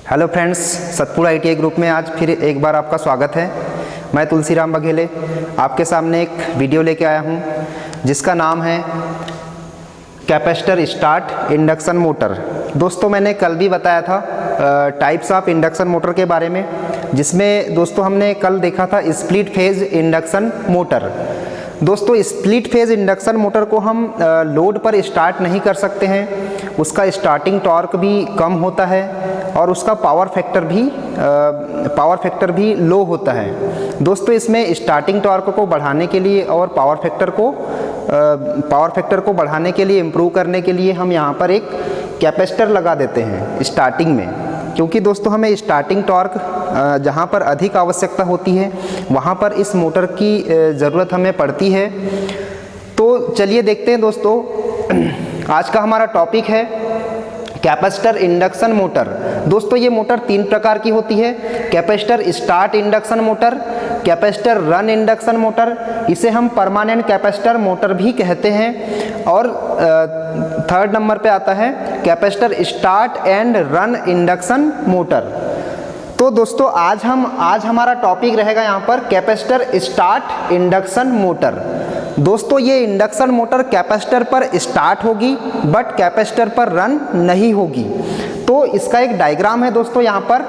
Hello friends, Satpura ITI group में आज फिर एक बार आपका स्वागत है। मैं तुलसीराम बघेले आपके सामने एक वीडियो लेके आया हूं जिसका नाम है कैपेसिटर स्टार्ट इंडक्शन मोटर। दोस्तों मैंने कल भी बताया था टाइप्स ऑफ इंडक्शन मोटर के बारे में, जिसमें दोस्तों हमने कल देखा था स्प्लिट फेज इंडक्शन मोटर। दोस्तों स्प्लिट फेज इंडक्शन मोटर को हम लोड पर स्टार्ट नहीं कर सकते हैं, उसका स्टार्टिंग टॉर्क भी कम होता है और उसका पावर फैक्टर भी लो होता है। दोस्तों इसमें स्टार्टिंग टॉर्क को बढ़ाने के लिए और पावर फैक्टर को बढ़ाने के लिए, इम्प्रूव करने के लिए हम यहाँ पर एक कैपेसिटर लगा देते हैं स्टार्टिंग में, क्योंकि दोस्तों हमें स्टार्टिंग टॉर्क जहाँ पर अधिक आवश्यकता होती है वहाँ पर इस मोटर की ज़रूरत हमें पड़ती है। तो चलिए देखते हैं दोस्तों, आज का हमारा टॉपिक है कैपेसिटर इंडक्शन मोटर। दोस्तों ये मोटर तीन प्रकार की होती है: capacitor start induction motor, capacitor run induction motor, इसे हम परमानेंट कैपेसिटर मोटर भी कहते हैं, और थर्ड नंबर पे आता है capacitor start and run induction motor. तो दोस्तों आज हमारा टॉपिक रहेगा यहाँ पर कैपेसिटर स्टार्ट इंडक्शन मोटर। दोस्तों ये इंडक्शन मोटर कैपेसिटर पर स्टार्ट होगी बट कैपेसिटर पर रन नहीं होगी। तो इसका एक डायग्राम है दोस्तों, यहाँ पर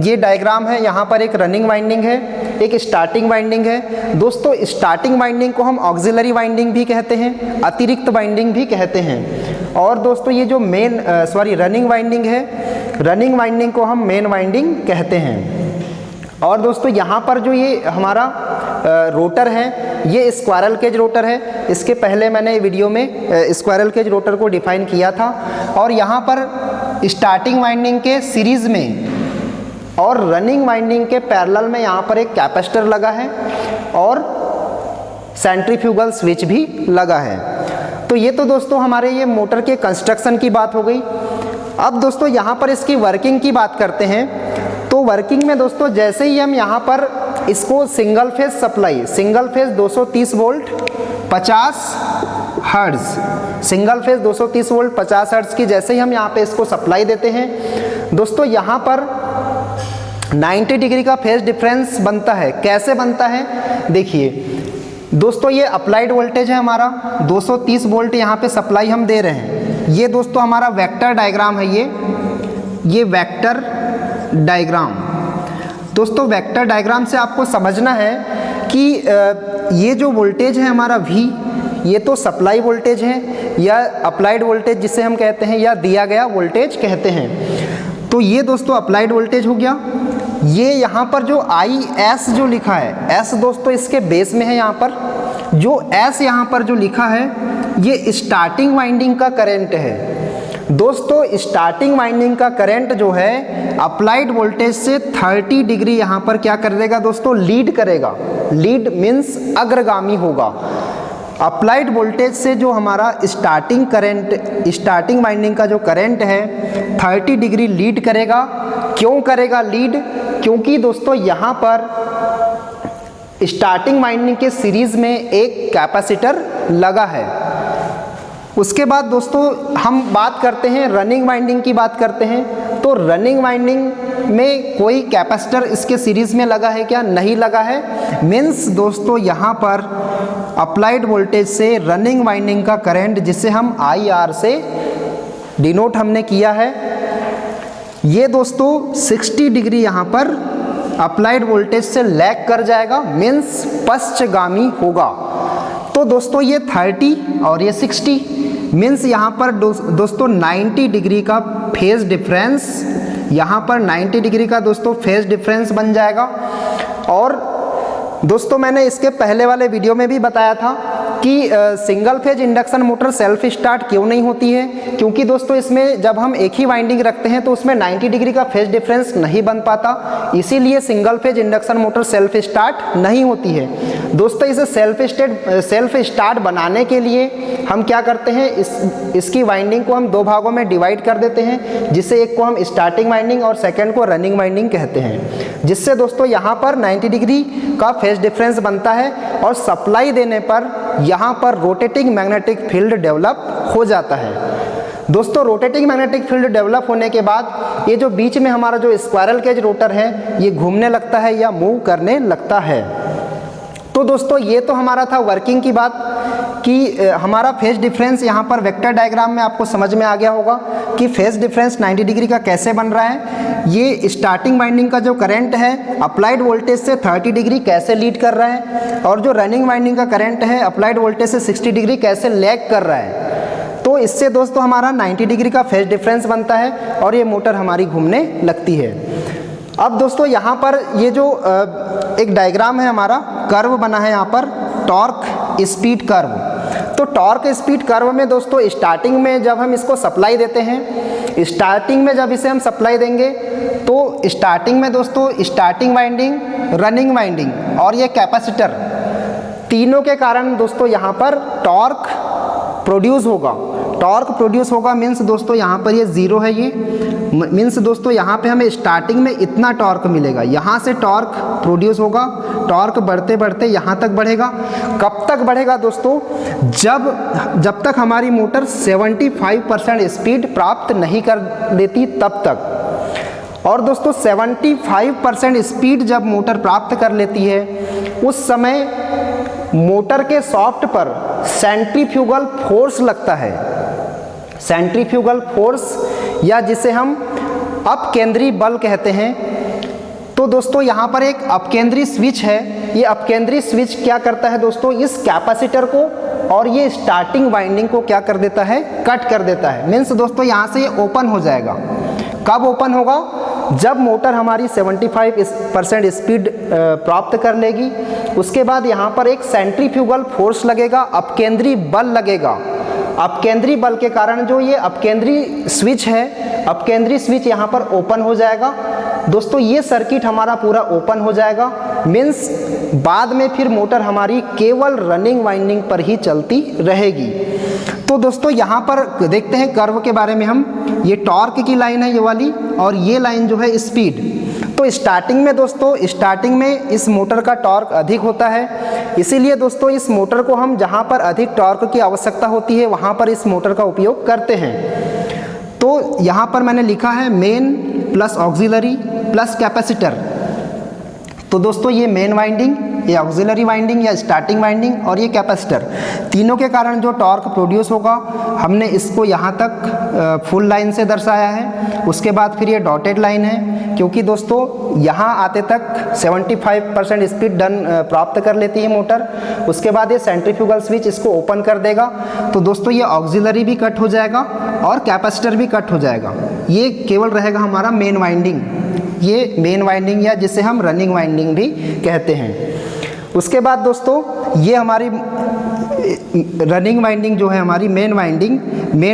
ये डायग्राम है। यहाँ पर एक रनिंग वाइंडिंग है, एक स्टार्टिंग वाइंडिंग है। दोस्तों स्टार्टिंग वाइंडिंग को हम ऑक्सिलरी वाइंडिंग भी कहते हैं, अतिरिक्त वाइंडिंग भी कहते हैं। और दोस्तों ये जो रनिंग वाइंडिंग है, रनिंग वाइंडिंग को हम मेन वाइंडिंग कहते हैं। और दोस्तों यहाँ पर जो ये हमारा रोटर है, ये स्क्वायरल केज रोटर है। इसके पहले मैंने वीडियो में स्क्वायरल केज रोटर को डिफाइन किया था। और यहाँ पर स्टार्टिंग वाइंडिंग के सीरीज में और रनिंग वाइंडिंग के पैरेलल में यहाँ पर एक कैपेसिटर लगा है और सेंट्रीफ्यूगल स्विच भी लगा है। तो ये तो दोस्तों हमारे ये मोटर के कंस्ट्रक्शन की बात हो गई। अब दोस्तों यहाँ पर इसकी वर्किंग की बात करते हैं। तो वर्किंग में दोस्तों जैसे ही हम यहाँ पर इसको single phase supply, single phase 230 volt 50 hertz, single phase 230 volt 50 hertz की जैसे ही हम यहाँ पे इसको सप्लाई देते हैं, दोस्तों यहाँ पर 90 डिग्री का फेज डिफरेंस बनता है। कैसे बनता है देखिए दोस्तों, ये अप्लाइड वोल्टेज है हमारा 230 वोल्ट, यहाँ पे सप्लाई हम दे रहे हैं। ये दोस्तों हमारा वेक्टर डायग्राम है, ये वेक्टर डायग्राम। दोस्तों वेक्टर डायग्राम से आपको समझना है कि ये जो वोल्टेज है हमारा V, ये तो सप्लाई वोल्टेज है या अप्लाइड वोल्टेज जिसे हम कहते हैं, या दिया गया वोल्टेज कहते हैं। तो ये दोस्तों अप्लाइड वोल्टेज हो गया। ये यहाँ पर जो IS जो लिखा है, S दोस्तों इसके बेस में है। यहाँ पर जो S यहाँ पर जो लिखा है, ये स्टार्टिंग वाइंडिंग का करंट है। दोस्तों स्टार्टिंग वाइंडिंग का करंट जो है अप्लाइड वोल्टेज से 30 डिग्री यहाँ पर क्या कर देगा दोस्तों, लीड करेगा। लीड मीन्स अग्रगामी होगा। अप्लाइड वोल्टेज से जो हमारा स्टार्टिंग करंट, स्टार्टिंग वाइंडिंग का जो करंट है 30 डिग्री लीड करेगा। क्यों करेगा लीड? क्योंकि दोस्तों यहाँ पर स्टार्टिंग वाइंडिंग के सीरीज में एक कैपेसिटर लगा है। उसके बाद दोस्तों हम बात करते हैं रनिंग वाइंडिंग की बात करते हैं। तो रनिंग वाइंडिंग में कोई कैपेसिटर इसके सीरीज में लगा है क्या? नहीं लगा है। मीन्स दोस्तों यहाँ पर अप्लाइड वोल्टेज से रनिंग वाइंडिंग का करंट, जिसे हम IR से डिनोट हमने किया है, ये दोस्तों 60 डिग्री यहाँ पर अप्लाइड वोल्टेज से लैग कर जाएगा, मीन्स पश्चगामी होगा। तो दोस्तों ये 30 और ये 60 मीन्स यहाँ पर दोस्तों 90 डिग्री का फेज डिफरेंस, यहाँ पर 90 डिग्री का दोस्तों फेज डिफरेंस बन जाएगा। और दोस्तों मैंने इसके पहले वाले वीडियो में भी बताया था कि single phase induction motor self start क्यों नहीं होती है, क्योंकि दोस्तों इसमें जब हम एक ही वाइंडिंग रखते हैं तो उसमें 90 डिग्री का फेज डिफरेंस नहीं बन पाता, इसीलिए single phase induction motor self start नहीं होती है। दोस्तों इसे सेल्फ स्टार्ट बनाने के लिए हम क्या करते हैं, इसकी वाइंडिंग को हम दो भागों में डिवाइड कर देते हैं, जिससे एक को हम स्टार्टिंग वाइंडिंग और सेकेंड को रनिंग वाइंडिंग कहते हैं, जिससे दोस्तों यहाँ पर 90 डिग्री का फेज डिफरेंस बनता है और सप्लाई देने पर यहाँ पर रोटेटिंग मैग्नेटिक फील्ड डेवलप हो जाता है। दोस्तों रोटेटिंग मैग्नेटिक फील्ड डेवलप होने के बाद ये जो बीच में हमारा जो स्क्वायरल केज रोटर है ये घूमने लगता है या मूव करने लगता है। तो दोस्तों ये तो हमारा था वर्किंग की बात कि हमारा फेज डिफरेंस यहाँ पर वेक्टर डायग्राम में आपको समझ में आ गया होगा कि फेज डिफरेंस 90 डिग्री का कैसे बन रहा है। ये स्टार्टिंग वाइंडिंग का जो करंट है अप्लाइड वोल्टेज से 30 डिग्री कैसे लीड कर रहा है और जो रनिंग वाइंडिंग का करंट है अप्लाइड वोल्टेज से 60 डिग्री कैसे लैग कर रहा है। तो इससे दोस्तों हमारा 90 डिग्री का फेज डिफरेंस बनता है और ये मोटर हमारी घूमने लगती है। अब दोस्तों यहाँ पर ये जो एक डायग्राम है हमारा कर्व बना है यहाँ पर टॉर्क स्पीड कर्व। तो टॉर्क स्पीड कर्व में दोस्तों स्टार्टिंग में जब हम इसको सप्लाई देते हैं, स्टार्टिंग में जब इसे हम सप्लाई देंगे तो स्टार्टिंग में दोस्तों स्टार्टिंग वाइंडिंग, रनिंग वाइंडिंग और ये कैपेसिटर तीनों के कारण दोस्तों यहाँ पर टॉर्क प्रोड्यूस होगा। टॉर्क प्रोड्यूस होगा मीन्स दोस्तों यहाँ पर ये ज़ीरो है, ये मीन्स दोस्तों यहाँ पे हमें स्टार्टिंग में इतना टॉर्क मिलेगा, यहाँ से टॉर्क प्रोड्यूस होगा। टॉर्क बढ़ते बढ़ते यहाँ तक बढ़ेगा। कब तक बढ़ेगा दोस्तों? जब तक हमारी मोटर 75% स्पीड प्राप्त नहीं कर लेती तब तक। और दोस्तों 75% स्पीड जब मोटर प्राप्त कर लेती है उस समय मोटर के सॉफ्ट पर सेंट्रीफ्यूगल फोर्स लगता है। सेंट्रीफ्यूगल फोर्स या जिसे हम अपकेंद्री बल कहते हैं। तो दोस्तों यहाँ पर एक अपकेंद्री स्विच है। ये अपकेंद्री स्विच क्या करता है दोस्तों? इस कैपेसिटर को और ये स्टार्टिंग वाइंडिंग को क्या कर देता है? कट कर देता है। मीन्स दोस्तों यहाँ से ये ओपन हो जाएगा। कब ओपन होगा? जब मोटर हमारी 75% स्पीड प्राप्त कर लेगी। उसके बाद यहाँ पर एक सेंट्रीफ्यूगल फोर्स लगेगा, अपकेंद्री बल लगेगा। अपकेंद्री बल के कारण जो ये अपकेंद्री स्विच है, अपकेंद्री स्विच यहाँ पर ओपन हो जाएगा। दोस्तों ये सर्किट हमारा पूरा ओपन हो जाएगा। मीन्स बाद में फिर मोटर हमारी केवल रनिंग वाइंडिंग पर ही चलती रहेगी। तो दोस्तों यहाँ पर देखते हैं कर्व के बारे में हम। ये टॉर्क की लाइन है ये वाली और ये लाइन जो है स्पीड। तो स्टार्टिंग में दोस्तों, स्टार्टिंग में इस मोटर का टॉर्क अधिक होता है। इसीलिए दोस्तों इस मोटर को हम जहाँ पर अधिक टॉर्क की आवश्यकता होती है वहाँ पर इस मोटर का उपयोग करते हैं। तो यहाँ पर मैंने लिखा है main plus auxiliary plus capacitor. तो दोस्तों ये मेन वाइंडिंग, ये ऑक्सिलरी वाइंडिंग या स्टार्टिंग वाइंडिंग और ये कैपेसिटर, तीनों के कारण जो टॉर्क प्रोड्यूस होगा हमने इसको यहाँ तक फुल लाइन से दर्शाया है। उसके बाद फिर ये डॉटेड लाइन है क्योंकि दोस्तों यहाँ आते तक 75% स्पीड प्राप्त कर लेती है मोटर। उसके बाद ये सेंट्रीफ्यूगल स्विच इसको ओपन कर देगा। तो दोस्तों ये ऑक्सिलरी भी कट हो जाएगा और कैपेसिटर भी कट हो जाएगा। ये केवल रहेगा हमारा मेन वाइंडिंग, ये मेन वाइंडिंग या जिसे हम रनिंग वाइंडिंग भी कहते हैं। उसके बाद दोस्तों ये हमारी रनिंग वाइंडिंग जो है हमारी मेन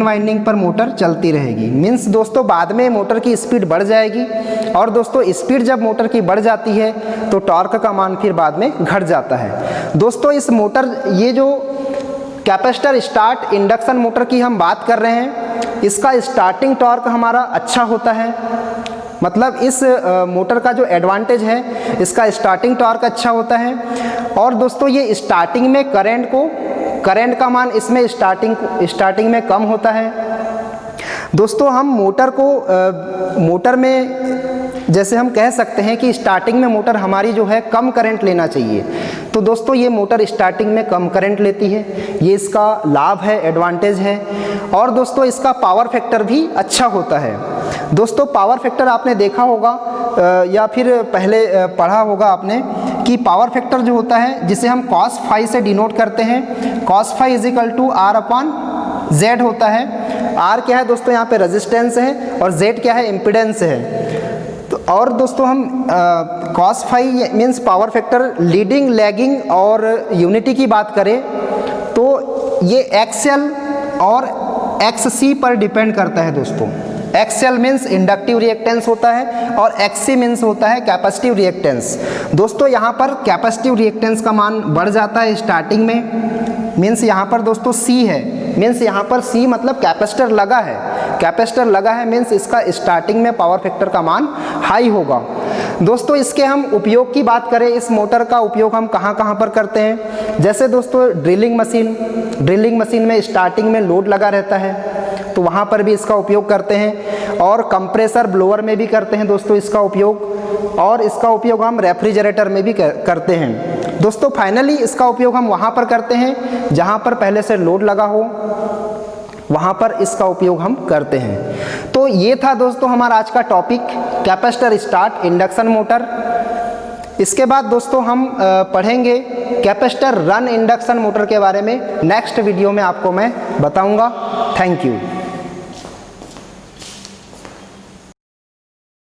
वाइंडिंग पर मोटर चलती रहेगी। मीन्स दोस्तों बाद में मोटर की स्पीड बढ़ जाएगी और दोस्तों स्पीड जब मोटर की बढ़ जाती है तो टॉर्क का मान फिर बाद में घट जाता है। दोस्तों इस मोटर, ये जो कैपेसिटर स्टार्ट इंडक्शन मोटर की हम बात कर रहे हैं, इसका स्टार्टिंग टॉर्क हमारा अच्छा होता है। मतलब इस मोटर का जो एडवांटेज है इसका स्टार्टिंग टॉर्क अच्छा होता है। और दोस्तों ये स्टार्टिंग में करंट का मान इसमें स्टार्टिंग में कम होता है। दोस्तों हम मोटर में जैसे हम कह सकते हैं कि स्टार्टिंग में मोटर हमारी जो है कम करंट लेना चाहिए। तो दोस्तों ये मोटर स्टार्टिंग में कम करंट लेती है, ये इसका लाभ है, एडवांटेज है। और दोस्तों इसका पावर फैक्टर भी अच्छा होता है। दोस्तों पावर फैक्टर आपने देखा होगा या फिर पहले पढ़ा होगा आपने कि पावर फैक्टर जो होता है जिसे हम cos फाई से डिनोट करते हैं। cos phi is equal R upon Z होता है। R क्या है दोस्तों? यहाँ पे रेजिस्टेंस है और Z क्या है? इम्पिडेंस है। तो और दोस्तों हम cos phi means power factor leading, lagging और यूनिटी की बात करें तो ये XL और XC पर डिपेंड करता है दोस्तों। XL मीन्स इंडक्टिव रिएक्टेंस होता है और XC मीन्स होता है कैपेसिटिव रिएक्टेंस। दोस्तों यहाँ पर कैपेसिटिव रिएक्टेंस का मान बढ़ जाता है स्टार्टिंग में। मीन्स यहाँ पर दोस्तों C है, मीन्स यहाँ पर C मतलब कैपेसिटर लगा है कैपेसिटर लगा है मीन्स इसका स्टार्टिंग में पावर फैक्टर का मान हाई होगा। दोस्तों इसके हम उपयोग की बात करें, इस मोटर का उपयोग हम कहाँ कहाँ पर करते हैं, जैसे दोस्तों ड्रिलिंग मशीन में स्टार्टिंग में लोड लगा रहता है तो वहाँ पर भी इसका उपयोग करते हैं, और कंप्रेसर ब्लोअर में भी करते हैं दोस्तों इसका उपयोग, और इसका उपयोग हम रेफ्रिजरेटर में भी करते हैं। दोस्तों फाइनली इसका उपयोग हम वहाँ पर करते हैं जहाँ पर पहले से लोड लगा हो, वहाँ पर इसका उपयोग हम करते हैं। तो ये था दोस्तों हमारा आज का topic, capacitor start induction motor. इसके बाद दोस्तों हम पढ़ेंगे कैपेसिटर रन इंडक्शन मोटर के बारे में, नेक्स्ट वीडियो में आपको मैं बताऊंगा। Thank you.